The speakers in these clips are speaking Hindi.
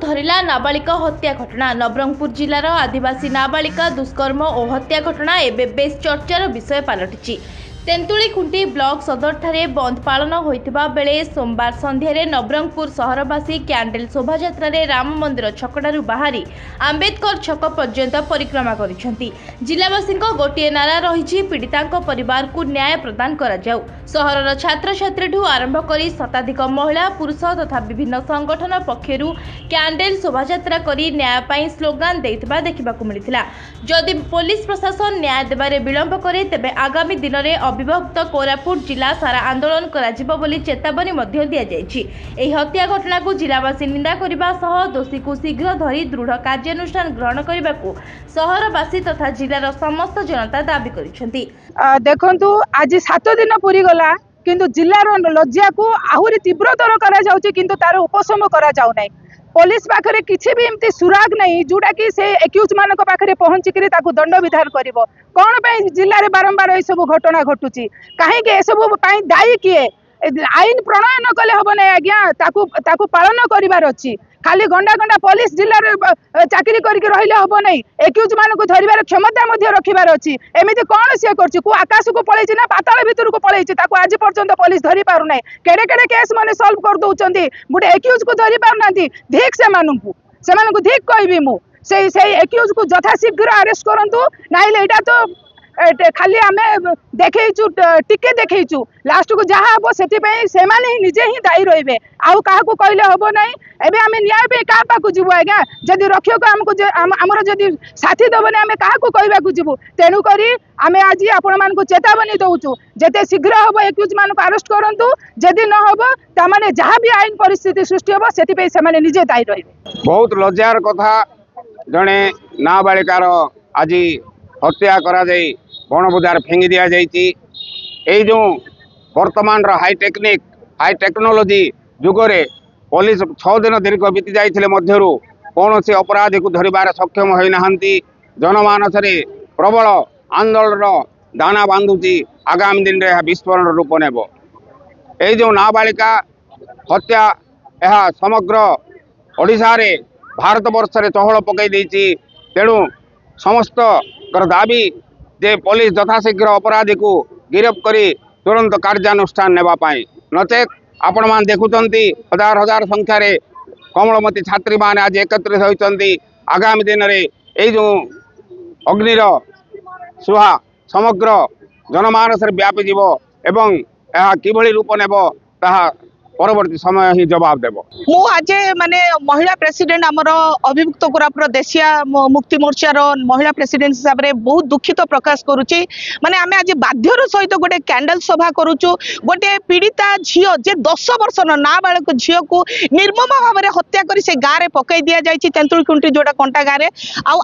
धरिला नाबालिका हत्या घटना। नवरंगपुर जिलार आदिवासी नाबालिका दुष्कर्म और हत्या घटना एवं बेस चर्चार विषय पलटि। तेंतुलीखुंटी ब्लॉक सदर ठारे बंद पालन होइतिबा बेले सोमवार संध्यारे नवरंगपुर सहरवासी कैंडल शोभायात्रा राम मंदिर छकड़ारू बाहरी आंबेडकर छक पर्यंत परिक्रमा करिसेंती। जिलावासी गोटे नारा रही पीड़िता परिवार को न्याय प्रदान करा जाऊ। सहरर छात्र छात्री आरंभ कर शताधिक महिला पुरुष तथा विभिन्न संगठन पक्षरु कैंडल शोभायात्रा करी न्याय पाई स्लोगान देइतिबा देखिबाकू मिलिथिला। जदि पुलिस प्रशासन न्याय देबारे विलंब करे तेबे आगामी दिन में अविभक्त कोरापुट जिला सारा आंदोलन कराजिबो बोली चेतावनी मध्य दिया जायछि। एही हत्या घटना को जिलावासी निंदा करिबा सह दोषी को शीघ्र धरी दृढ़ कार्यानुष्ठान ग्रहण करबाकू सहरवासी तथा जिलार समस्त जनता दाबी करिसेंती। देखंतु आज 7 दिन पूरी गला किंतु जिलार लज्जा को आहुरी तीव्रतर करा जाउछि किंतु तार उपशम करा जाउ नै। पुलिस पाखरे किछि भी एमती सुराग नहीं जोटा कि से एक्यूज मानक पाखरे पहुंचिकरी ताकू दंड विधान करिवो। कोन पे जिल्ला रे बारंबार ए सब घटना घटुची काहे के ए सब पई दायी किए? आईन प्रणयन कले हबो नै आज्ञा, ताकू पालन करिवार अछि। खाली गंडा गंडा पुलिस जिल्ला रे चाकरी करके रहिले हबो नै, एक्यूज मानक धरिवार क्षमता मध्ये रखिवार अछि। एमिति कोन से करछि को आकाश को पळैछि ना पाताल भितर को पळैछि ताकू आज पर्यंत पुलिस धरि पारु नै। केडे केडे केस माने सॉल्व कर दउचंती, गुटे एक्यूज को धरि पारु नांती। ठीक से मानू ठीक कहबी मु से एक्यूज को यथाशीघ्र अरेस्ट करंतु नाइले एटा तो खाली आमे देखैछु टिके देखैछु लास्ट को जहा हबो सेति पई से माने ही निजे ही दायी रहिबे। आउ काहा को कहले हबो नै। एबे आमे न्याय पे का पाकु जिवो आज्ञा? जदि रखियो को हमको हमर जदि साथी दबने आमे काहा को कहबा को जिवो? तेनु करी आमे आज आपण मान को चेतावनी दउछु जेते शीघ्र हबो एक्यूज मान को अरेस्ट करंतु। जदि न हबो त माने जहा भी आईन परिस्थिति सृष्टि हबो सेति पई से माने निजे दायी रहिबे। बहुत लज्जार कथा जने नाबालिकार आज हत्या करा जाई बण बजार फेंगी दिया जाइए। जो वर्तमान हाई टेक्नोलोजी जुगरे पुलिस 6 दिन दीर्घ बीती जाइए मध्यरु कौन से अपराधी को धरबार सक्षम होना। जनमानस प्रबल आंदोलन दाना बांधुची। आगामी दिन में विस्फोरण रूप नेब। ये जो नाबालिका हत्या यह समग्र ओडिशा रे भारत वर्ष रे चहल पकई देछि। तेणु समस्त दाबी जे पुलिस यथाशीघ्र अपराधी को गिरफ्त करी तुरंत कार्यानुष्ठान नेबा पाई। नचेत आपण मान देखुचंती हजार हजार संख्यार कमलमती छात्री माने आज एकत्रित होइचंती। आगामी दिन में ये जो अग्निर सुहा समग्र जनमानस व्यापी जीव एवं यह किभली रूप नेब ताहा परवर्ती समय ही जवाब देव। मु आज माने महिला प्रेसिडेंट आमर अभिमुक्त कोरापुर देशिया मुक्ति मोर्चार महिला प्रेसिडेंट हिसाब से बहुत दुखित प्रकाश करुच्ची। माने आमे आज बाध्यर सहित गोटे कैंडल सभा करुचु। गोटे पीड़िता झील जे 10 वर्ष नाबालक झील को निर्मम भाव में हत्या कर से गाँव में पकई दि जाए तेंतुलीखुंटी जोटा कंटा गाँव में।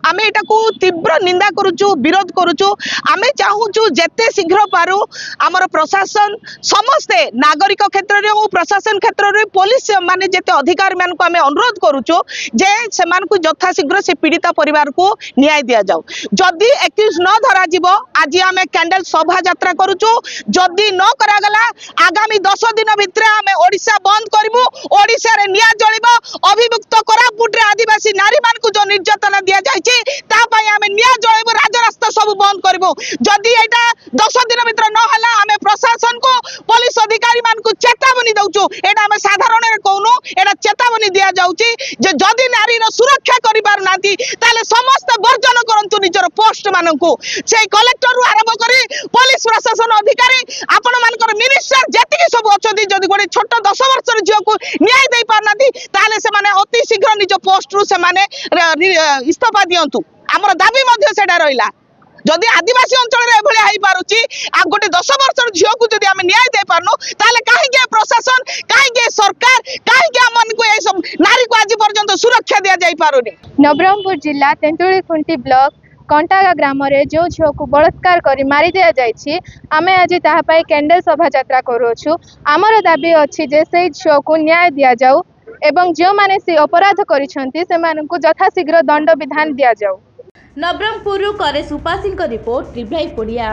आमे एटा को तीव्र निंदा करुचु, विरोध करुचु। आमे चाहूचु जेते शीघ्र पारू आमर प्रशासन समस्ते नागरिक क्षेत्र में प्रशासन क्षेत्र में पुलिस माने जेते अधिकारी मान को आमे अनुरोध करुचु जे सेमान को यथाशीघ्र से पीड़िता परिवार को न्याय दिया जाऊ। जदि एक्यूज न धरा जिवो आज आमे कैंडल शोभा यात्रा करुचु। जदि न करा गला आगामी 10 दिन भितर आमे ओडिशा बंद करबु। ओडिशा रे निया जळिबो। अभिमुक्त कोरापुट रे आदिवासी नारी मान को जो निर्यातना दिया जायछि ता पई आमे निया जळिबो। राजरास्ता सब बंद करबु। जदि एटा 10 दिन भितर न हला आमे प्रशासन को पुलिस अधिकारी मान को चेतावनी दउछु। एटा आमे साधारण रे कहनु एटा चेतावनी दिया जाउछि जे जदि नारी रो सुरक्षा करि पार नांती ताले समस्त वर्जन करंतु निजर पोस्ट माननकु। से कलेक्टर रु आरंभ करी पुलिस प्रशासन अधिकारी आपण मानकर मिनिस्टर जति सब अछथि जदि गोटे छोट 10 वर्षर झियो को न्याय दे पार नांती ताले से माने अति शीघ्र निज पोस्ट रु से माने इस्तीफा दियंतु। हमर दाबी मध्ये सेडा रहिला। जदि आदिवासी अंचल रे एभली हाई पारुची आ गोटे 10 वर्षर झियो को जदि आमे न्याय दे पारनो ताले काहे के प्रशासन काहे के सरकार काहे के हमन को ए सब नारी को आज पर्यंत सुरक्षा दिया जाई पारुनी। नवरंगपुर जिला तेंतुलीखुंटी ब्लॉक कंटागा ग्राम रे जो झियो को बलात्कार करी मारी दिया जायछि आमे आज ताहा पई कैंडल शोभा यात्रा करूछु। हमर दाबी अछि जे से झियो को न्याय दिया जाऊ एवं जो माने से अपराध करिसंती से मानकु यथाशीघ्र दंड विधान दिया जाऊ। नवरंगपुर करे सुपासिंग रिपोर्ट रिप्लाई पड़िया।